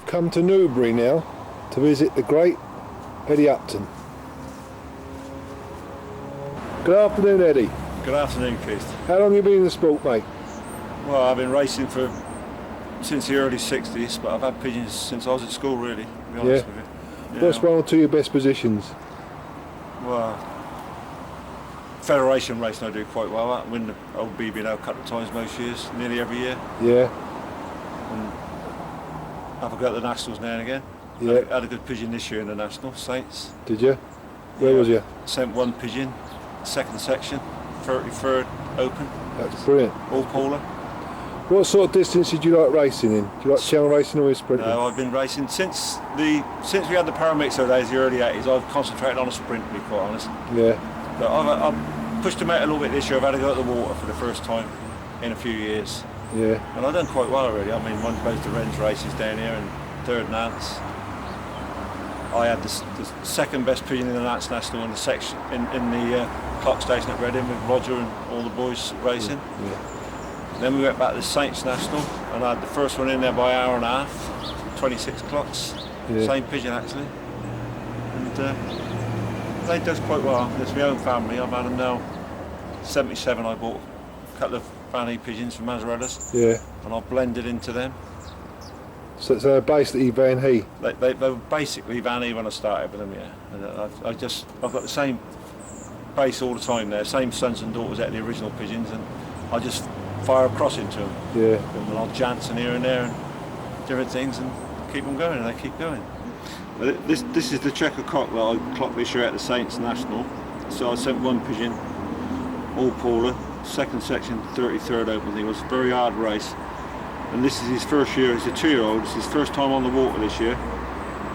come to Newbury now to visit the great Eddie Upton. Good afternoon, Eddie. Good afternoon, Keith. How long have you been in the sport, mate? Well, I've been racing since the early 60s, but I've had pigeons since I was at school, really, to be honest with you. Yeah. What's one or two of your best positions? Well, federation racing I do quite well at. Win the old BB&O a couple of times most years, nearly every year. Yeah. And have a go at the Nationals now and again. Yeah. Had a good pigeon this year in the National, Saints. Did you? Where was you? Sent one pigeon, second section, 33rd Open. That's brilliant. All polar. What sort of distance did you like racing in? Do you like channel racing or sprinting? No, I've been racing since we had the paramixer days, the early 80s. I've concentrated on a sprint, to be quite honest. Yeah. But I've pushed them out a little bit this year. I've had to go at the water for the first time in a few years. Yeah. And I've done quite well already. I mean, won both the Wren's races down here and third Nance. I had the second best pigeon in the Nance National in the section in the clock station at Reading with Roger and all the boys racing. Yeah. Then we went back to the Saints National and I had the first one in there by an hour and a half, 26 clocks. Yeah. Same pigeon actually. And they does quite well. It's my own family. I've had them now. 77 I bought a couple of Vanhee pigeons from Mazzarella's. Yeah. And I blended into them. So they're basically Vanhee. They were basically Vanhee when I started with them, yeah. And I've got the same base all the time there, same sons and daughters out of the original pigeons, and I just fire a cross into them. Yeah. And I'll Jansen here and there and different things and keep them going, and they keep going. This is the checker cock that I clocked this year at the Saints National. So I sent one pigeon, all polar, second section, 33rd Open. I think it was a very hard race. And this is his first year. He's a 2-year-old. It's his first time on the water this year.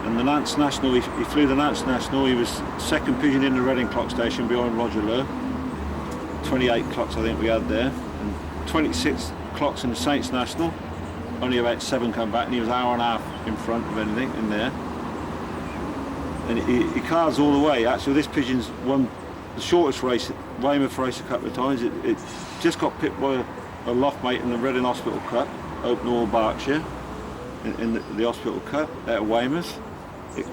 And the Nance National, he flew the Nance National. He was second pigeon in the Reading clock station behind Roger Lowe. 28 clocks I think we had there. And 26 clocks in the Saints National. Only about 7 come back, and he was an hour and a half in front of anything in there. And he cards all the way. Actually, this pigeon's won the shortest race, Weymouth race a couple of times. It just got picked by a loft mate in the Reading Hospital Cup, Open All Berkshire, in the Hospital Cup at Weymouth.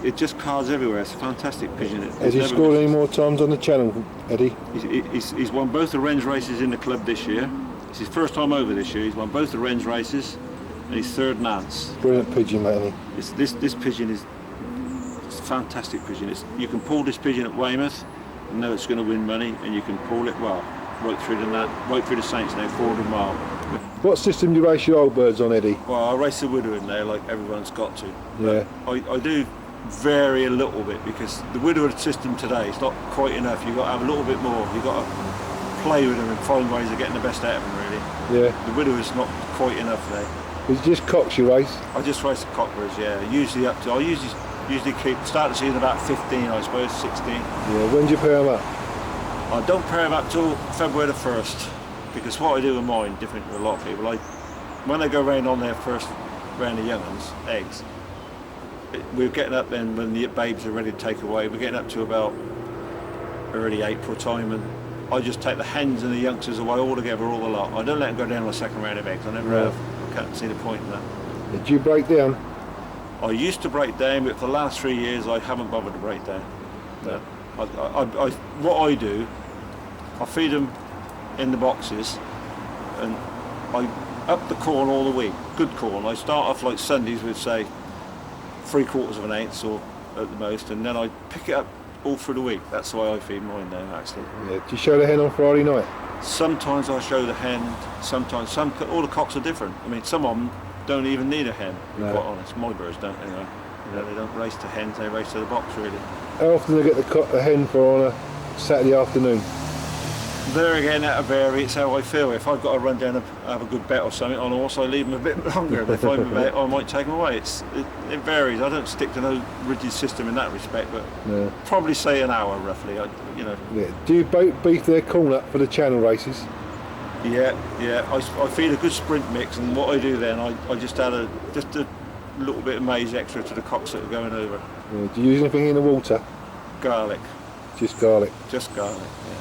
It just cards everywhere. It's a fantastic pigeon. Has he scored any more times on the channel, Eddie? He's won both the Wren's races in the club this year. It's his first time over this year. He's won both the Wren's races and he's third Nance. Brilliant pigeon, mate. This pigeon is a fantastic pigeon. You can pull this pigeon at Weymouth and know it's going to win money, and you can pull it right through the Saints now, 400 mile. What system do you race your old birds on, Eddie? Well, I race the Widowhood now, like everyone's got to. Yeah. I do vary a little bit because the Widowhood system today is not quite enough. You've got to have a little bit more. You've got to play with them and find ways of getting the best out of them, really. Yeah. The Widowhood's not quite enough now. Is it just cocks you race? I just race the cockbirds, yeah. I usually start the season about 15, I suppose, 16. Yeah. When do you pair them up? I don't pair them up till February the 1st, because what I do with mine, different to a lot of people, when they go round on their first round of young ones, eggs, we're getting up then when the babes are ready to take away, we're getting up to about early April time, and I just take the hens and the youngsters away all together, all the lot. I don't let them go down on a second round of eggs, I never have. I can't see the point in that. Did you break down? I used to break down, but for the last 3 years I haven't bothered to break down. But what I do, I feed them in the boxes and I up the corn all the week, good corn. I start off like Sundays with say 3/4 of an ounce or at the most, and then I pick it up all through the week. That's the way I feed mine now actually. Yeah. Do you show the hen on Friday night? Sometimes I show the hen, sometimes all the cocks are different. I mean, some of them don't even need a hen, to be quite honest. My birds don't anyway. You know, they don't race to hens, they race to the box really. How often do you get the hen for on a Saturday afternoon? There again, that'll vary. It's how I feel. If I've got to run down and have a good bet or something on a horse, I leave them a bit longer. If I'm a bet, I might take them away. It varies. I don't stick to no rigid system in that respect, but probably say an hour roughly. Yeah. Do you beef their corn up for the channel races? Yeah. I feed a good sprint mix, and what I do then, I just add a little bit of maize extra to the cocks that are going over. Yeah. Do you use anything in the water? Garlic. Just garlic? Just garlic, yeah.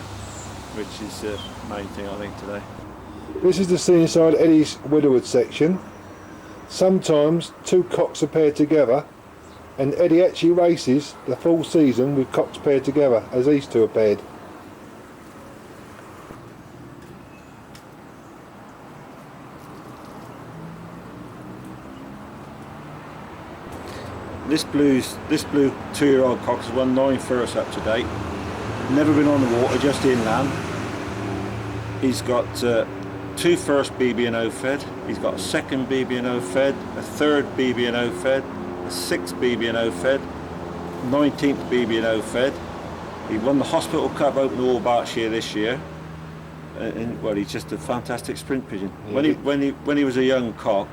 Which is the main thing I think today. This is the scene inside Eddie's Widowhood section. Sometimes two cocks are paired together, and Eddie actually races the full season with cocks paired together, as these two are paired. This blue 2-year-old cock has won 9 firsts up to date. Never been on the water, just inland. He's got 2 first BB&O fed. He's got a 2nd BB&O fed, a 3rd BB&O fed, a 6th BB&O fed, 19th BB&O fed. He won the Hospital Cup Open All Berkshire this year. And well, he's just a fantastic sprint pigeon. Yeah. When he was a young cock,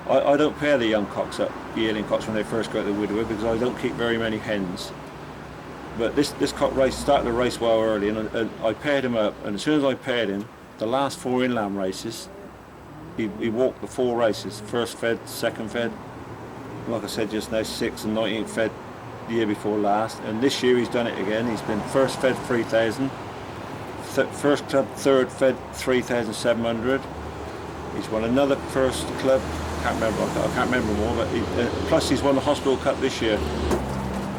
I don't pair the young cocks up, yearling cocks, when they first go to the Widowhood, because I don't keep very many hens. But this cock started the race well early, and I paired him up, and as soon as I paired him, the last 4 inland races, he walked the 4 races, 1st fed, 2nd fed, like I said just now, 6th and 19th fed the year before last, and this year he's done it again. He's been 1st fed 3,000, 1st club 3rd fed 3,700. He's won another 1st club. I can't remember more, but plus he's won the Hospital Cup this year.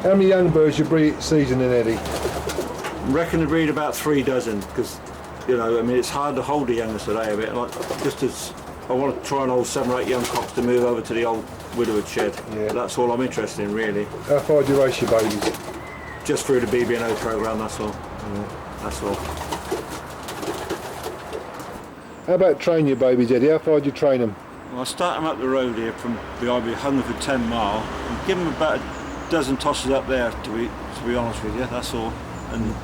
How many young birds you breed each season in, Eddie? I reckon to breed about 3 dozen, because, you know, I mean, it's hard to hold the youngest today a bit. Like, just as I want to try and hold 7 or 8 young cocks to move over to the old Widowhood shed. Yeah. That's all I'm interested in, really. How far do you race your babies? Just through the BB&O programme, that's all. Yeah. That's all. How about train your babies, Eddie? How far do you train them? Well, I start them up the road here from behind Hungerford 10 mile and give them about a dozen tosses up there, to be honest with you, that's all. And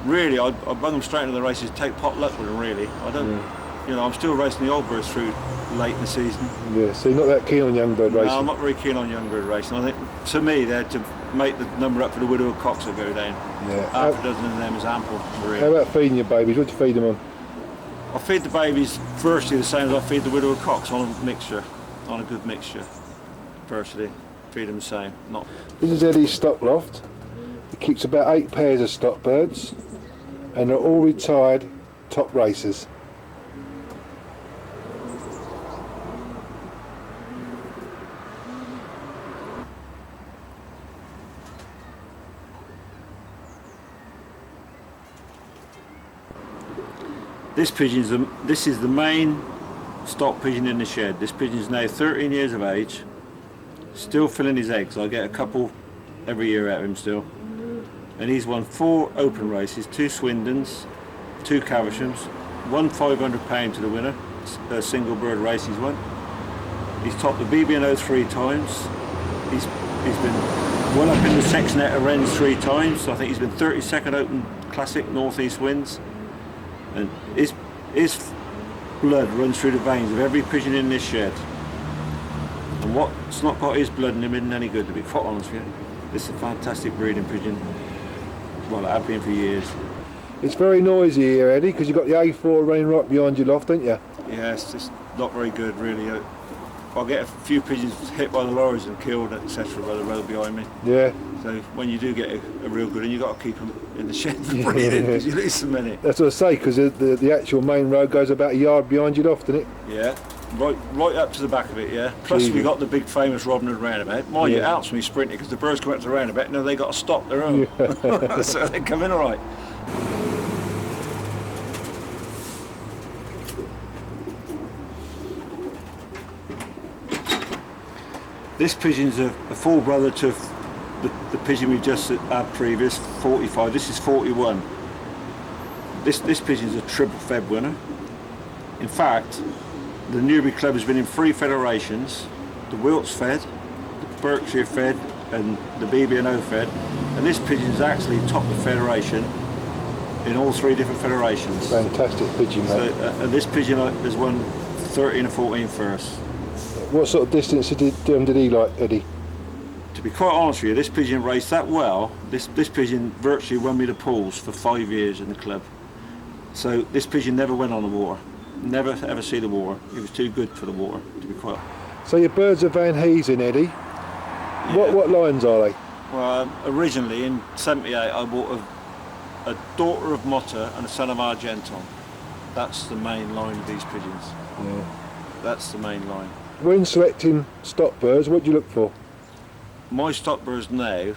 really, I bung them straight into the races, take pot luck with them, really. I don't, you know, I'm still racing the old birds through late in the season. Yeah, so you're not that keen on young bird racing? No, I'm not very keen on young bird racing. I think, to me, they're to make the number up for the Widowhood cocks will go down. Yeah. Half a dozen of them is ample, really. How about feeding your babies? What do you feed them on? I feed the babies firstly the same as I feed the Widowhood cocks, on a mixture, on a good mixture. Firstly, feed them the same. This is Eddie's stock loft. He keeps about 8 pairs of stock birds, and they're all retired top racers. This is the main stock pigeon in the shed. This pigeon is now 13 years of age, still filling his eggs. I get a couple every year out of him still. And he's won 4 open races, 2 Swindons, 2 Cavershams, 1 £500 to the winner, a single bird race he's won. He's topped the BB&O 3 times. He's been well up in the Sexnet of Wrens 3 times. So I think he's been 32nd Open Classic North East Winds. And his blood runs through the veins of every pigeon in this shed. And what's not got his blood in him isn't any good, to be quite honest with you. This is a fantastic breeding pigeon. Well, it has been for years. It's very noisy here, Eddie, because you've got the A4 running right behind your loft, don't you? Yeah, it's just not very good, really. I'll get a few pigeons hit by the lorries and killed, etc., by the road behind me. Yeah. So when you do get a real good one, you've got to keep them in the shed for breeding, because you lose so many. That's what I say, because the actual main road goes about a yard behind your loft, doesn't it? Yeah, right up to the back of it, yeah. Plus we got the big famous Robin Hood roundabout. Mind you, it helps me sprinting, because the birds come up to the roundabout and they got to stop their own. Yeah. So they come in all right. This pigeon's a full brother to the pigeon we just had previous, 45. This is 41. This pigeon's a triple fed winner. In fact, the Newbury club has been in 3 federations: the Wilts fed, the Berkshire fed, and the BB&O fed. And this pigeon's actually topped the federation in all 3 different federations. Fantastic pigeon, mate. So, and this pigeon has won 13 or 14 firsts. What sort of distance did he like, Eddie? To be quite honest with you, this pigeon raced that well. This pigeon virtually won me the pools for 5 years in the club. So this pigeon never went on the water. Never ever see the water. He was too good for the water, to be quite. So your birds are Vanhees in, Eddie? Yeah. What lines are they? Well, originally in '78 I bought a daughter of Mott and a son of Argenton. That's the main line of these pigeons. Yeah. That's the main line. when selecting stock birds, what do you look for? My stock birds now,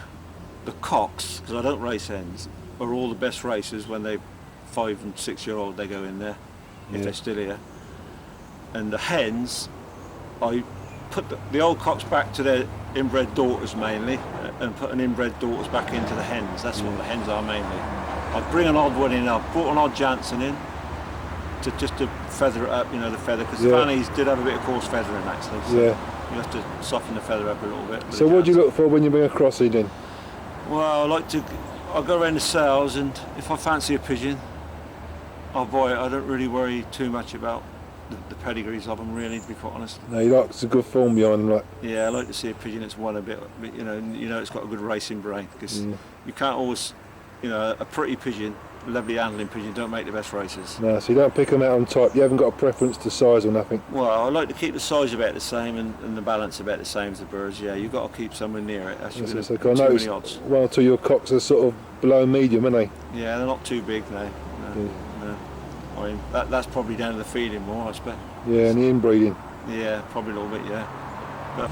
the cocks, because I don't race hens, are all the best racers when they're 5 and 6 year old. They go in there if Yeah. they're still here. And the hens, I put the old cocks back to their inbred daughters mainly, and put an inbred daughters back into the hens. That's what the hens are mainly. I'd bring an odd one in. I've brought an odd Jansen in to feather it up, you know, the feather, because the Vanhees did have a bit of coarse feathering actually. So Yeah. you have to soften the feather up a little bit. with So the what do you Jansen. look for when you bring a crossing in? Well, I go around the sales, and if I fancy a pigeon, I'll buy it. I don't really worry too much about the pedigrees of them, really, to be quite honest. No, you like it's a good form behind them, like. Yeah, I like to see a pigeon that's won a bit, you know it's got a good racing brain, because you can't always, you know, a pretty pigeon, lovely handling pigeon, don't make the best racers. No, so you don't pick them out on type. You haven't got a preference to size or nothing. Well, I like to keep the size about the same and the balance about the same as the birds. Yeah, you've got to keep somewhere near it. That's Yes, too I noticed many odds. one or two of your cocks are sort of below medium, aren't they? Yeah, they're not too big now. No, no. I mean, that's probably down to the feeding more, I expect. Yeah, and the inbreeding. Yeah, probably a little bit, yeah. But